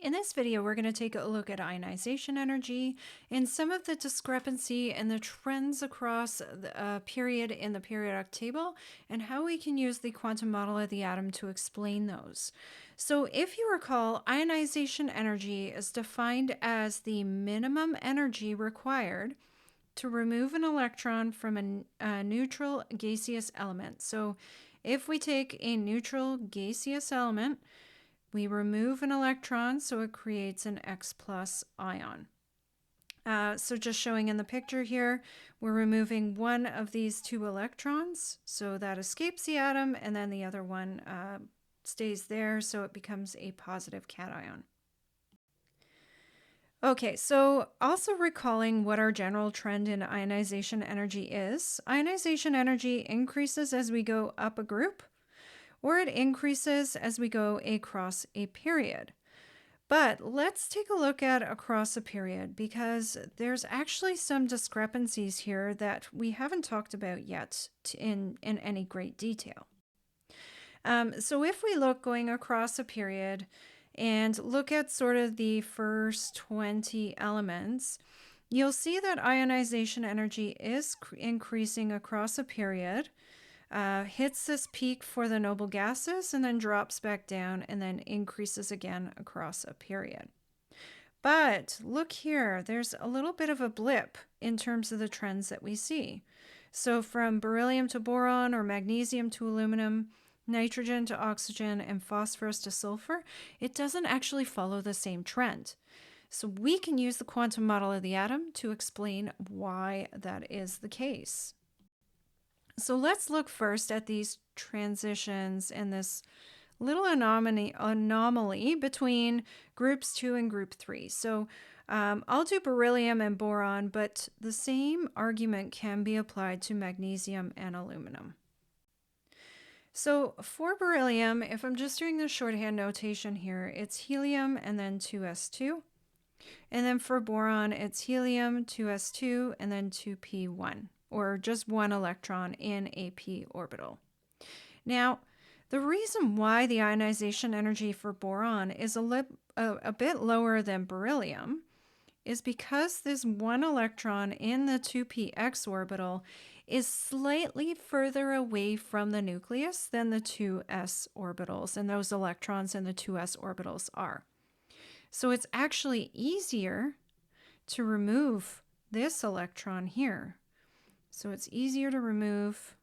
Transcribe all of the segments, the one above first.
In this video, we're going to take a look at ionization energy and some of the discrepancy and the trends across the period in the periodic table and how we can use the quantum model of the atom to explain those. So if you recall, ionization energy is defined as the minimum energy required to remove an electron from a neutral gaseous element. So if we take a neutral gaseous element, we remove an electron, so it creates an X plus ion. So just showing in the picture here, we're removing one of these two electrons, so that escapes the atom, and then the other one stays there, so it becomes a positive cation. Okay, so also recalling what our general trend in ionization energy is. Ionization energy increases as we go up a group, or it increases as we go across a period. But let's take a look at across a period because there's actually some discrepancies here that we haven't talked about yet in any great detail. So if we look going across a period and look at sort of the first 20 elements, you'll see that ionization energy is increasing across a period. Hits this peak for the noble gases and then drops back down and then increases again across a period. But look here, there's a little bit of a blip in terms of the trends that we see. So from beryllium to boron or magnesium to aluminum, nitrogen to oxygen, and phosphorus to sulfur, it doesn't actually follow the same trend. So we can use the quantum model of the atom to explain why that is the case. So let's look first at these transitions and this little anomaly between groups 2 and group 3. So I'll do beryllium and boron, but the same argument can be applied to magnesium and aluminum. So for beryllium, if I'm just doing the shorthand notation here, it's helium and then 2s2. And then for boron, it's helium, 2s2, and then 2p1. Or just one electron in a p orbital. Now, the reason why the ionization energy for boron is a bit lower than beryllium is because this one electron in the 2px orbital is slightly further away from the nucleus than the 2s orbitals, and those electrons in the 2s orbitals are. So it's actually easier to remove this electron here. So it's easier to remove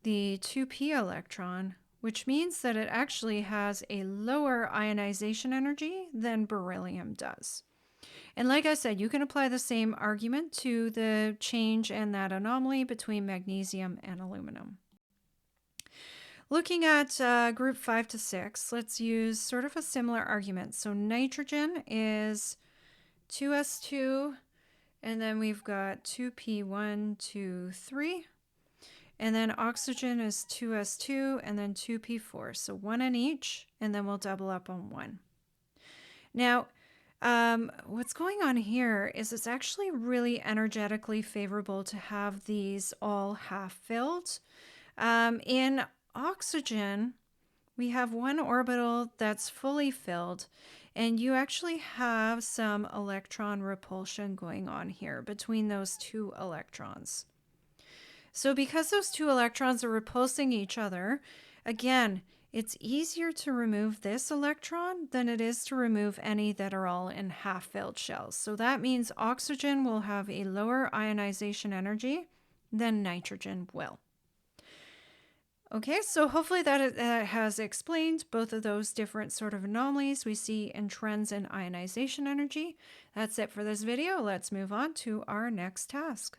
the 2p electron, which means that it actually has a lower ionization energy than beryllium does. And like I said, you can apply the same argument to the change and that anomaly between magnesium and aluminum. Looking at group 5 to 6, let's use sort of a similar argument. So nitrogen is 2s2, and then we've got 2p1, 2, 3. And then oxygen is 2s2 and then 2p4. So one in each, and then we'll double up on one. Now, what's going on here is it's actually really energetically favorable to have these all half filled. In oxygen, we have one orbital that's fully filled, and you actually have some electron repulsion going on here between those two electrons. So because those two electrons are repulsing each other, again, it's easier to remove this electron than it is to remove any that are all in half-filled shells. So that means oxygen will have a lower ionization energy than nitrogen will. Okay, so hopefully that has explained both of those different sort of anomalies we see in trends in ionization energy. That's it for this video. Let's move on to our next task.